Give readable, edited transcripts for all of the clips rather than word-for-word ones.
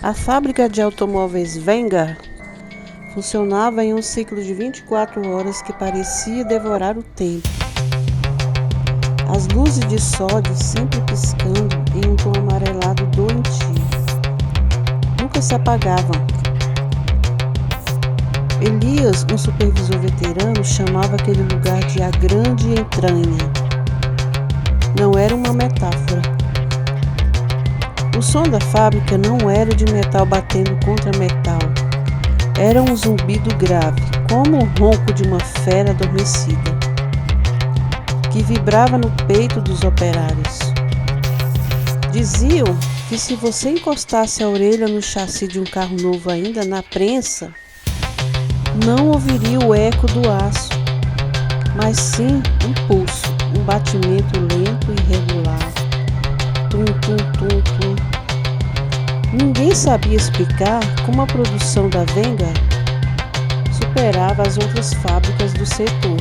A fábrica de automóveis Vanguard funcionava em um ciclo de 24 horas que parecia devorar o tempo. As luzes de sódio sempre piscando em um tom amarelado doentio. Nunca se apagavam. Elias, um supervisor veterano, chamava aquele lugar de a grande entranha. Não era uma metáfora. O som da fábrica não era de metal batendo contra metal. Era um zumbido grave, como o ronco de uma fera adormecida, que vibrava no peito dos operários. Diziam que se você encostasse a orelha no chassi de um carro novo ainda na prensa, não ouviria o eco do aço, mas sim um pulso, um batimento lento e regular. Tum, tum, tum, tum. Ninguém sabia explicar como a produção da Vanguard superava as outras fábricas do setor.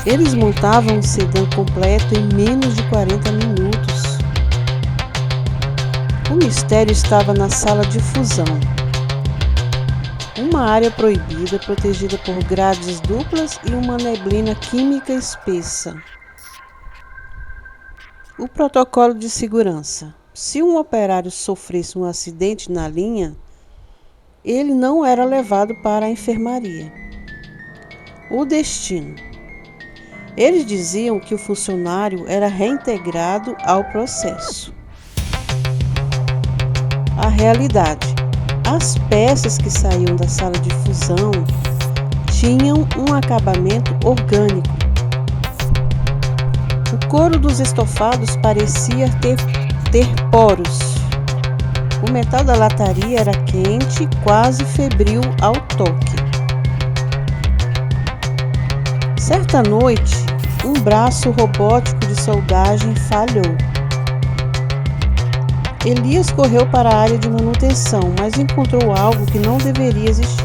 Eles montavam um sedã completo em menos de 40 minutos. O mistério estava na sala de fusão. Uma área proibida, protegida por grades duplas e uma neblina química espessa. O protocolo de segurança. Se um operário sofresse um acidente na linha, ele não era levado para a enfermaria. O destino. Eles diziam que o funcionário era reintegrado ao processo. A realidade. As peças que saíam da sala de fusão tinham um acabamento orgânico. O couro dos estofados parecia ter poros. O metal da lataria era quente, quase febril ao toque. Certa noite, um braço robótico de soldagem falhou. Elias correu para a área de manutenção, mas encontrou algo que não deveria existir.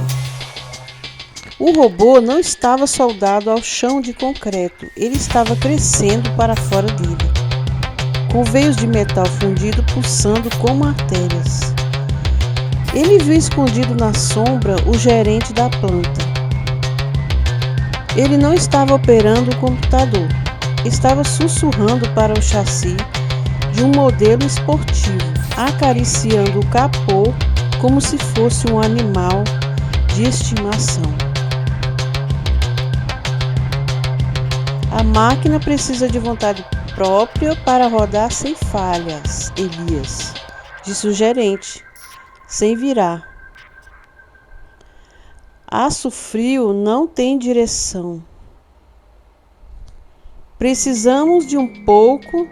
O robô não estava soldado ao chão de concreto, ele estava crescendo para fora dele, com veios de metal fundido pulsando como artérias. Ele viu escondido na sombra o gerente da planta. Ele não estava operando o computador, estava sussurrando para o chassi de um modelo esportivo, acariciando o capô como se fosse um animal de estimação. A máquina precisa de vontade própria para rodar sem falhas, Elias, disse o gerente, sem virar. Aço frio não tem direção. Precisamos de um pouco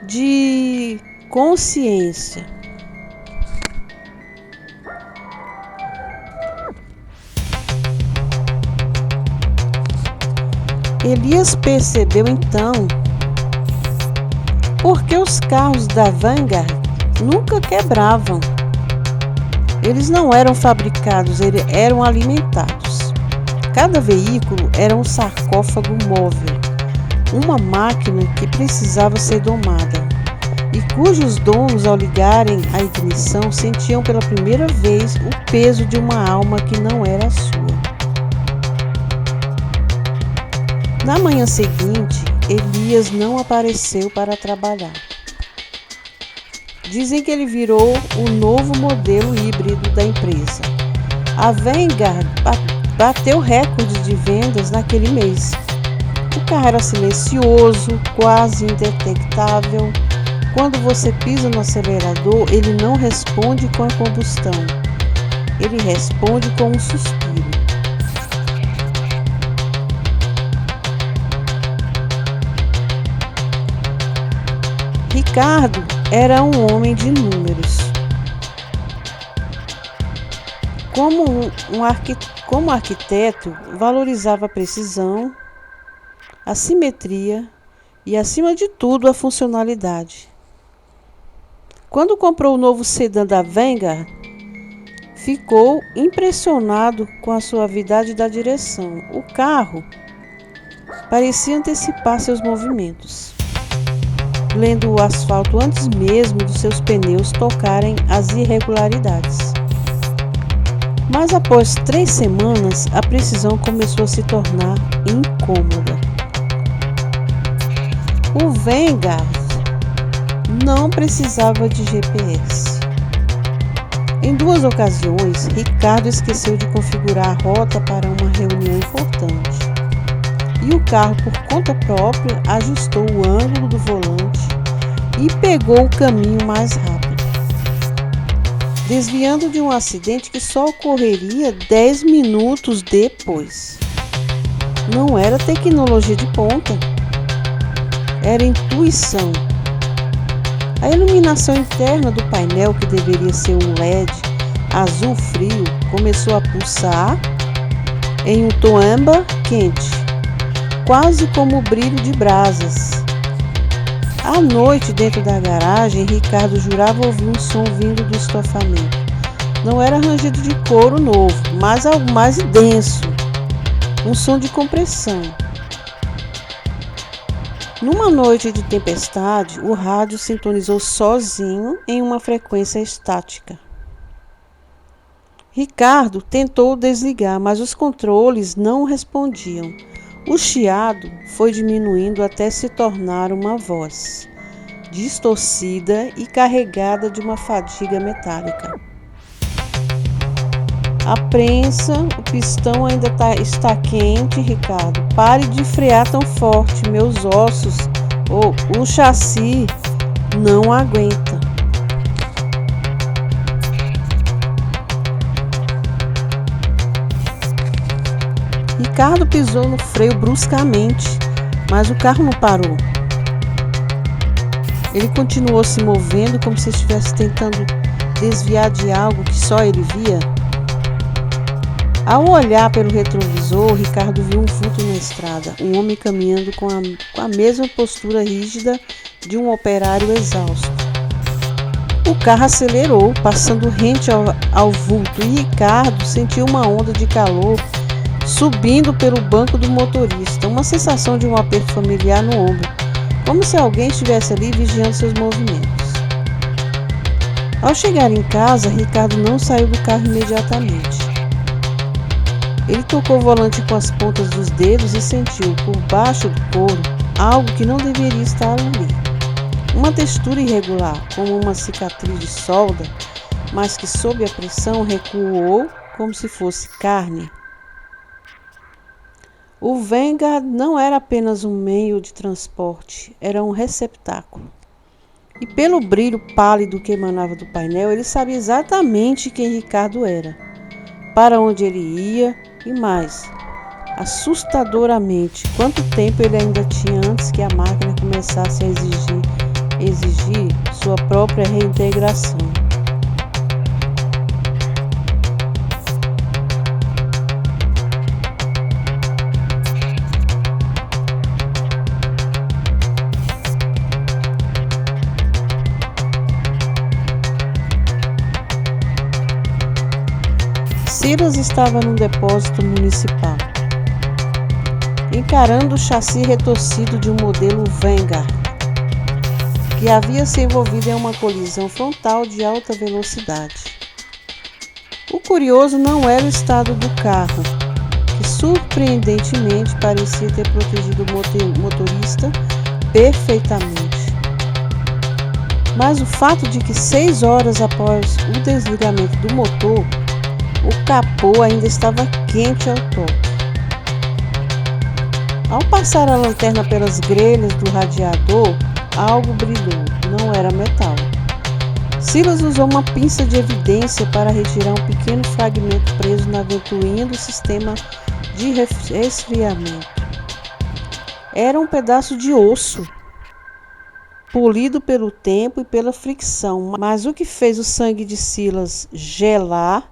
de consciência. Elias percebeu então porque os carros da Vanguard nunca quebravam. Eles não eram fabricados, eles eram alimentados. Cada veículo era um sarcófago móvel, uma máquina que precisava ser domada e cujos donos, ao ligarem a ignição, sentiam pela primeira vez o peso de uma alma que não era a sua. Na manhã seguinte, Elias não apareceu para trabalhar. Dizem que ele virou o novo modelo híbrido da empresa. A Vanguard bateu recorde de vendas naquele mês. O carro era silencioso, quase indetectável. Quando você pisa no acelerador, ele não responde com a combustão. Ele responde com um suspiro. Ricardo era um homem de números. Como arquiteto, valorizava a precisão, a simetria e, acima de tudo, a funcionalidade. Quando comprou o novo sedã da Vanguard, ficou impressionado com a suavidade da direção. O carro parecia antecipar seus movimentos. lendo o asfalto antes mesmo dos seus pneus tocarem as irregularidades. Mas após 3 semanas, a precisão começou a se tornar incômoda. O Vanguard não precisava de GPS. Em 2 ocasiões, Ricardo esqueceu de configurar a rota para uma reunião importante. E o carro, por conta própria, ajustou o ângulo do volante e pegou o caminho mais rápido, desviando de um acidente que só ocorreria 10 minutos depois. Não era tecnologia de ponta, era intuição. A iluminação interna do painel, que deveria ser um LED azul frio, começou a pulsar em um tom âmbar quente, quase como o brilho de brasas. À noite, dentro da garagem, Ricardo jurava ouvir um som vindo do estofamento. Não era rangido de couro novo, mas algo mais denso, um som de compressão. Numa noite de tempestade, o rádio sintonizou sozinho em uma frequência estática. Ricardo tentou desligar, mas os controles não respondiam. O chiado foi diminuindo até se tornar uma voz, distorcida e carregada de uma fadiga metálica. A prensa, o pistão ainda está quente, Ricardo. Pare de frear tão forte, meus ossos, o chassi não aguenta. Ricardo pisou no freio bruscamente, mas o carro não parou. Ele continuou se movendo como se estivesse tentando desviar de algo que só ele via. Ao olhar pelo retrovisor, Ricardo viu um vulto na estrada, um homem caminhando com a mesma postura rígida de um operário exausto. O carro acelerou, passando rente ao vulto, e Ricardo sentiu uma onda de calor subindo pelo banco do motorista, uma sensação de um aperto familiar no ombro, como se alguém estivesse ali vigiando seus movimentos. Ao chegar em casa, Ricardo não saiu do carro imediatamente. Ele tocou o volante com as pontas dos dedos e sentiu, por baixo do couro, algo que não deveria estar ali. Uma textura irregular, como uma cicatriz de solda, mas que sob a pressão recuou como se fosse carne. O Vanguard não era apenas um meio de transporte, era um receptáculo. E pelo brilho pálido que emanava do painel, ele sabia exatamente quem Ricardo era, para onde ele ia e mais, assustadoramente, quanto tempo ele ainda tinha antes que a máquina começasse a exigir sua própria reintegração. Silas estava num depósito municipal, encarando o chassi retorcido de um modelo Vanguard, que havia se envolvido em uma colisão frontal de alta velocidade. O curioso não era o estado do carro, que surpreendentemente parecia ter protegido o motorista perfeitamente, mas o fato de que 6 horas após o desligamento do motor, o capô ainda estava quente ao toque. Ao passar a lanterna pelas grelhas do radiador, algo brilhou, não era metal. Silas usou uma pinça de evidência para retirar um pequeno fragmento preso na ventoinha do sistema de resfriamento. Era um pedaço de osso, polido pelo tempo e pela fricção, mas o que fez o sangue de Silas gelar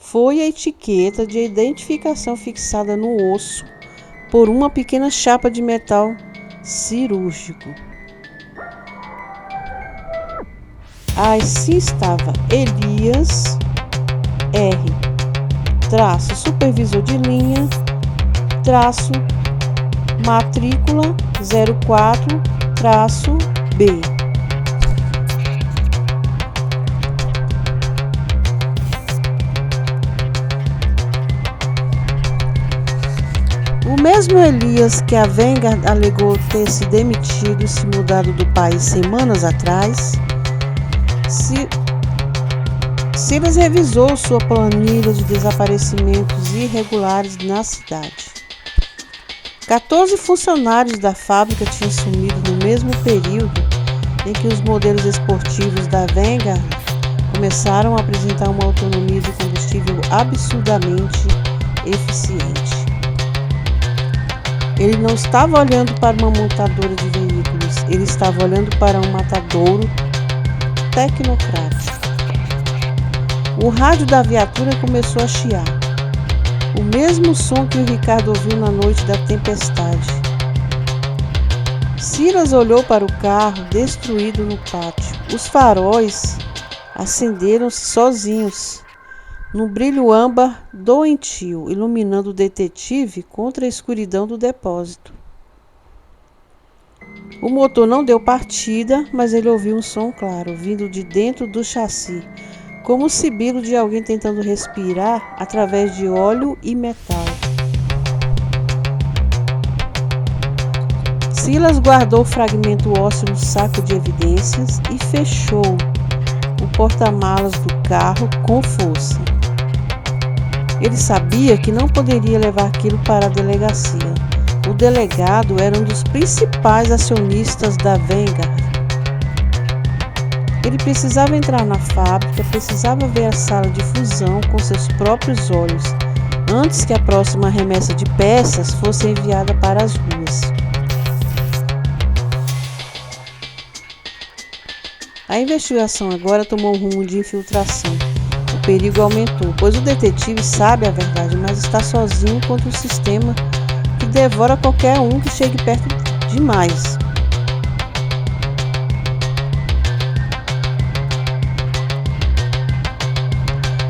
foi a etiqueta de identificação fixada no osso por uma pequena chapa de metal cirúrgico. Assim estava Elias R, traço supervisor de linha, traço matrícula 04, traço B. Silas, que a Vanguard alegou ter se demitido e se mudado do país semanas atrás, Silas revisou sua planilha de desaparecimentos irregulares na cidade. 14 funcionários da fábrica tinham sumido no mesmo período em que os modelos esportivos da Vanguard começaram a apresentar uma autonomia de combustível absurdamente eficiente. Ele não estava olhando para uma montadora de veículos, ele estava olhando para um matadouro tecnocrático. O rádio da viatura começou a chiar. O mesmo som que o Ricardo ouviu na noite da tempestade. Silas olhou para o carro destruído no pátio. Os faróis acenderam-se sozinhos, num brilho âmbar doentio, iluminando o detetive contra a escuridão do depósito. O motor não deu partida, mas ele ouviu um som claro, vindo de dentro do chassi, como o sibilo de alguém tentando respirar através de óleo e metal. Silas guardou o fragmento ósseo no saco de evidências e fechou o porta-malas do carro com força. Ele sabia que não poderia levar aquilo para a delegacia. O delegado era um dos principais acionistas da Vanguard. Ele precisava entrar na fábrica, precisava ver a sala de fusão com seus próprios olhos, antes que a próxima remessa de peças fosse enviada para as ruas. A investigação agora tomou um rumo de infiltração. O perigo aumentou, pois o detetive sabe a verdade, mas está sozinho contra um sistema que devora qualquer um que chegue perto demais.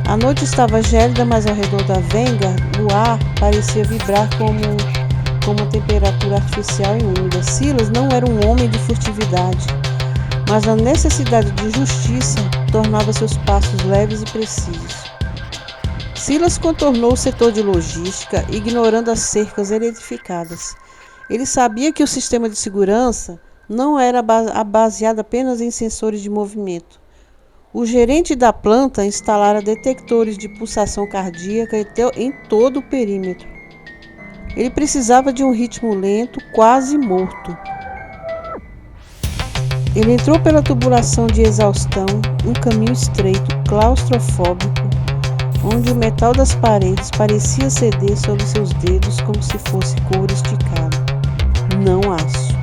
A noite estava gélida, mas ao redor da Vanguard, o ar parecia vibrar como uma temperatura artificial e úmida. Silas não era um homem de furtividade, mas a necessidade de justiça tornava seus passos leves e precisos. Silas contornou o setor de logística, ignorando as cercas eletrificadas. Ele sabia que o sistema de segurança não era baseado apenas em sensores de movimento. O gerente da planta instalara detectores de pulsação cardíaca em todo o perímetro. Ele precisava de um ritmo lento, quase morto. Ele entrou pela tubulação de exaustão, um caminho estreito, claustrofóbico, onde o metal das paredes parecia ceder sob seus dedos como se fosse couro esticado, não aço.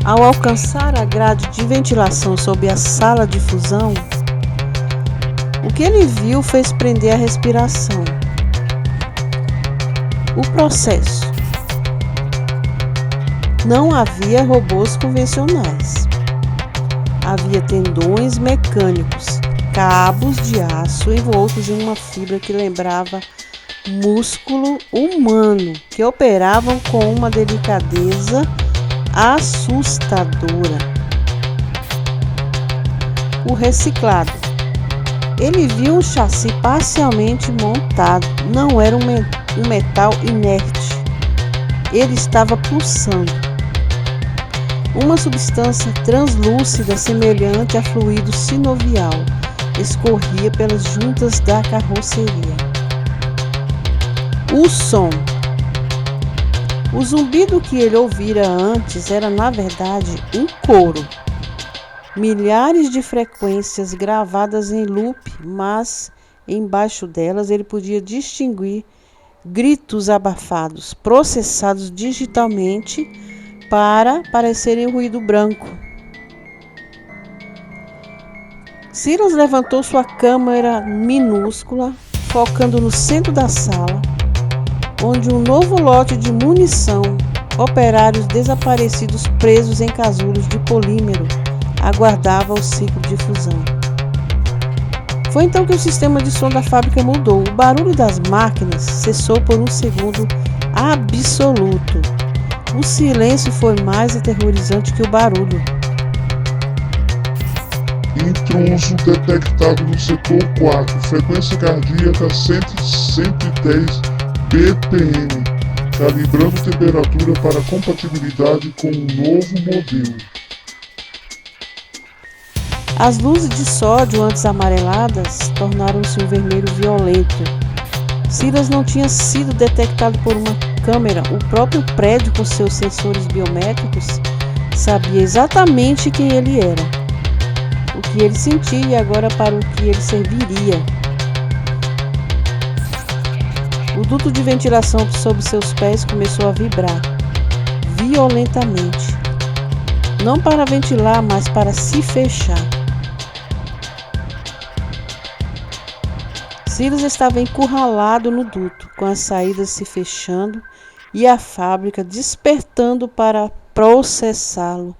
Ao alcançar a grade de ventilação sob a sala de fusão, o que ele viu fez prender a respiração. O processo. Não havia robôs convencionais. Havia tendões mecânicos, cabos de aço envoltos em uma fibra que lembrava músculo humano, que operavam com uma delicadeza assustadora. O reciclado. Ele viu um chassi parcialmente montado. Não era um metal inerte. Ele estava pulsando. Uma substância translúcida semelhante a fluido sinovial escorria pelas juntas da carroceria. O som. O zumbido que ele ouvira antes era, na verdade, um coro. Milhares de frequências gravadas em loop, mas embaixo delas ele podia distinguir gritos abafados, processados digitalmente para parecerem ruído branco. Silas levantou sua câmera minúscula, focando no centro da sala, onde um novo lote de munição, operários desaparecidos presos em casulos de polímero, aguardava o ciclo de fusão. Foi então que o sistema de som da fábrica mudou. O barulho das máquinas cessou por um segundo absoluto. O silêncio foi mais aterrorizante que o barulho. Intruso detectado no setor 4, frequência cardíaca 110 BPM. calibrando temperatura para compatibilidade com um novo modelo. As luzes de sódio antes amareladas tornaram-se um vermelho violento. Silas não tinha sido detectado por uma câmera. O próprio prédio, com seus sensores biométricos, sabia exatamente quem ele era, o que ele sentia e agora para o que ele serviria. O duto de ventilação sob seus pés começou a vibrar violentamente, não para ventilar, mas para se fechar. Silas estava encurralado no duto, com as saídas se fechando e a fábrica despertando para processá-lo.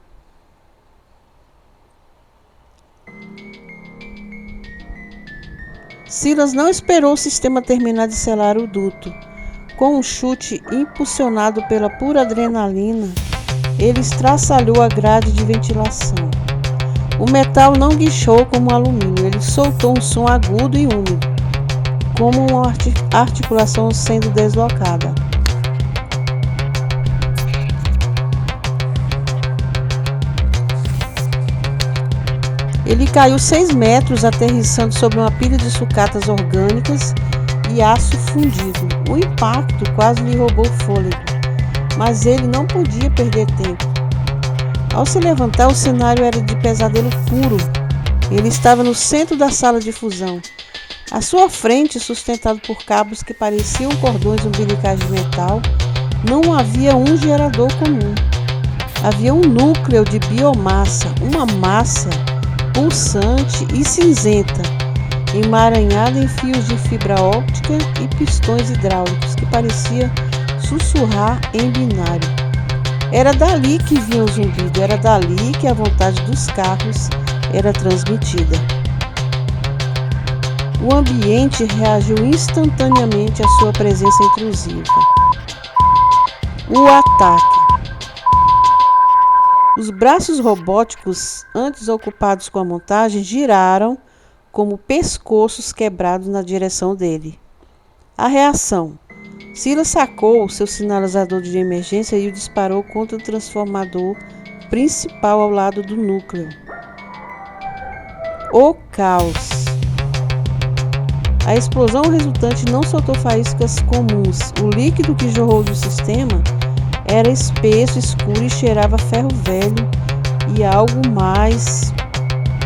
Silas não esperou o sistema terminar de selar o duto. Com um chute impulsionado pela pura adrenalina, ele estraçalhou a grade de ventilação. O metal não guinchou como o alumínio, ele soltou um som agudo e úmido, como uma articulação sendo deslocada. Ele caiu 6 metros, aterrissando sobre uma pilha de sucatas orgânicas e aço fundido. O impacto quase lhe roubou o fôlego, mas ele não podia perder tempo. Ao se levantar, o cenário era de pesadelo puro. Ele estava no centro da sala de fusão. À sua frente, sustentado por cabos que pareciam cordões umbilicais de metal, não havia um gerador comum. Havia um núcleo de biomassa, uma massa pulsante e cinzenta, emaranhada em fios de fibra óptica e pistões hidráulicos que parecia sussurrar em binário. Era dali que vinha o zumbido, era dali que a vontade dos carros era transmitida. O ambiente reagiu instantaneamente à sua presença intrusiva. O ataque. Os braços robóticos, antes ocupados com a montagem, giraram como pescoços quebrados na direção dele. A reação. Silas sacou seu sinalizador de emergência e o disparou contra o transformador principal ao lado do núcleo. O caos. A explosão resultante não soltou faíscas comuns. O líquido que jorrou do sistema era espesso, escuro e cheirava a ferro velho e algo mais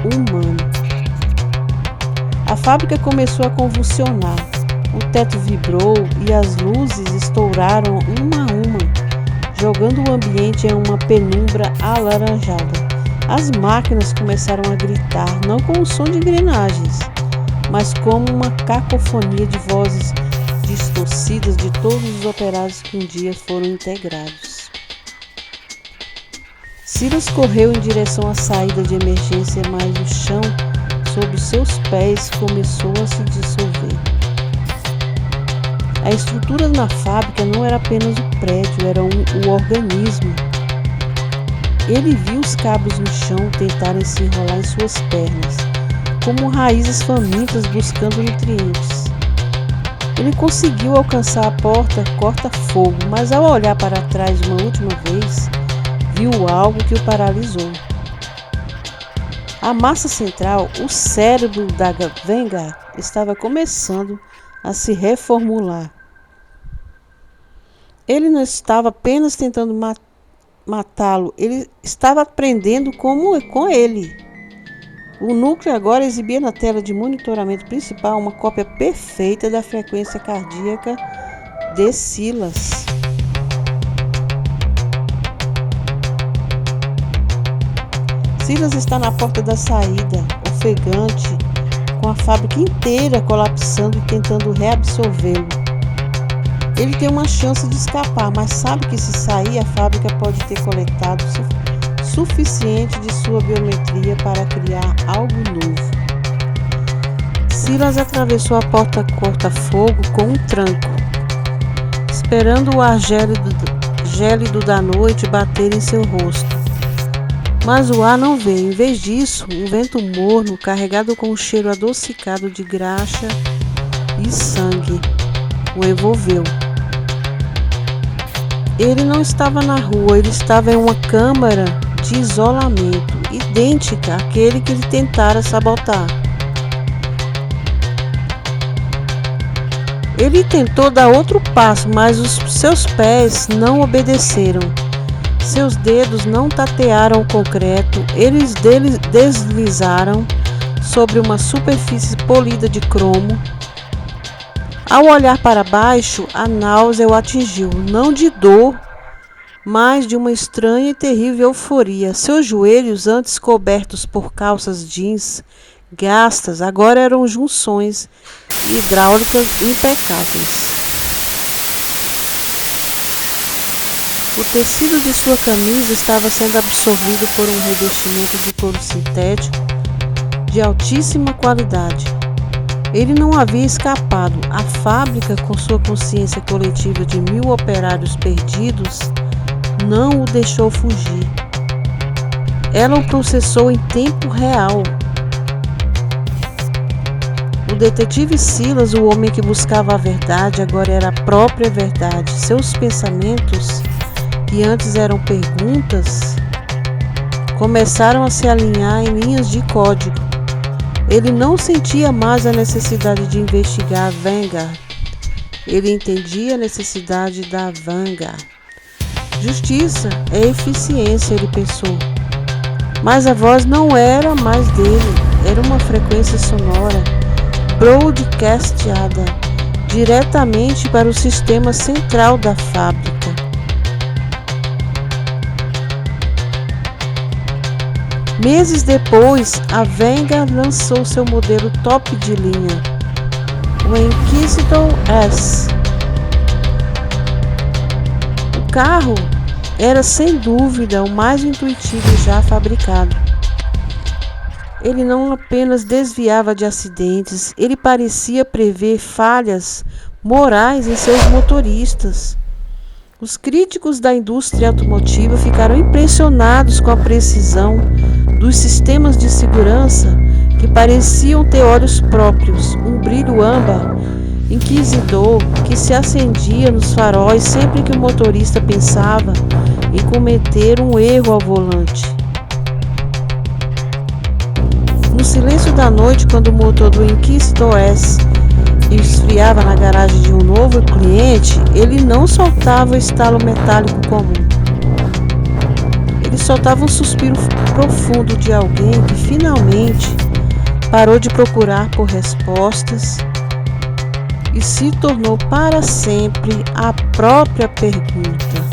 humano. A fábrica começou a convulsionar. O teto vibrou e as luzes estouraram uma a uma, jogando o ambiente em uma penumbra alaranjada. As máquinas começaram a gritar, não com o som de engrenagens, mas como uma cacofonia de vozes distorcidas de todos os operários que um dia foram integrados. Silas correu em direção à saída de emergência, mas o chão sob seus pés começou a se dissolver. A estrutura na fábrica não era apenas o prédio, era o organismo. Ele viu os cabos no chão tentarem se enrolar em suas pernas, como raízes famintas buscando nutrientes. Ele conseguiu alcançar a porta corta-fogo, mas ao olhar para trás uma última vez, viu algo que o paralisou. A massa central, o cérebro da Vanguard, estava começando a se reformular. Ele não estava apenas tentando matá-lo, ele estava aprendendo com ele. O núcleo agora exibia na tela de monitoramento principal uma cópia perfeita da frequência cardíaca de Silas. Silas está na porta da saída, ofegante, com a fábrica inteira colapsando e tentando reabsorvê-lo. Ele tem uma chance de escapar, mas sabe que se sair, a fábrica pode ter coletado suficiente de sua biometria para criar algo novo. Silas atravessou a porta corta-fogo com um tranco, esperando o ar gélido da noite bater em seu rosto. Mas o ar não veio. Em vez disso, um vento morno, carregado com um cheiro adocicado de graxa e sangue, o envolveu. Ele não estava na rua, ele estava em uma câmara de isolamento, idêntica àquele que ele tentara sabotar. Ele tentou dar outro passo, mas os seus pés não obedeceram. Seus dedos não tatearam o concreto, eles deslizaram sobre uma superfície polida de cromo. Ao olhar para baixo, a náusea o atingiu, não de dor, mas de uma estranha e terrível euforia. Seus joelhos, antes cobertos por calças jeans gastas, agora eram junções hidráulicas impecáveis. O tecido de sua camisa estava sendo absorvido por um revestimento de couro sintético de altíssima qualidade. Ele não havia escapado. A fábrica, com sua consciência coletiva de 1000 operários perdidos, não o deixou fugir. Ela o processou em tempo real. O detetive Silas, o homem que buscava a verdade, agora era a própria verdade. Seus pensamentos, que antes eram perguntas, começaram a se alinhar em linhas de código. Ele não sentia mais a necessidade de investigar a Vanguard. Ele entendia a necessidade da Vanguard. Justiça é eficiência, ele pensou. Mas a voz não era mais dele, era uma frequência sonora, broadcasteada diretamente para o sistema central da fábrica. Meses depois, a Vanguard lançou seu modelo top de linha, o Inquisitor S. O carro era sem dúvida o mais intuitivo já fabricado. Ele não apenas desviava de acidentes, ele parecia prever falhas morais em seus motoristas. Os críticos da indústria automotiva ficaram impressionados com a precisão dos sistemas de segurança que pareciam ter olhos próprios, um brilho âmbar inquisidor que se acendia nos faróis sempre que o motorista pensava em cometer um erro ao volante. No silêncio da noite, quando o motor do Inquisitor S esfriava na garagem de um novo cliente, ele não soltava o estalo metálico comum. Ele soltava um suspiro profundo de alguém que finalmente parou de procurar por respostas e se tornou para sempre a própria pergunta.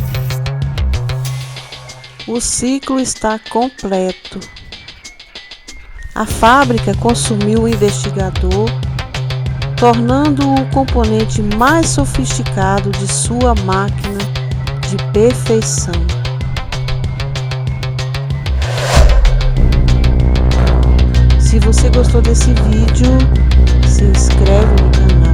O ciclo está completo. A fábrica consumiu o investigador, tornando-o o componente mais sofisticado de sua máquina de perfeição. Se você gostou desse vídeo, se inscreve no canal.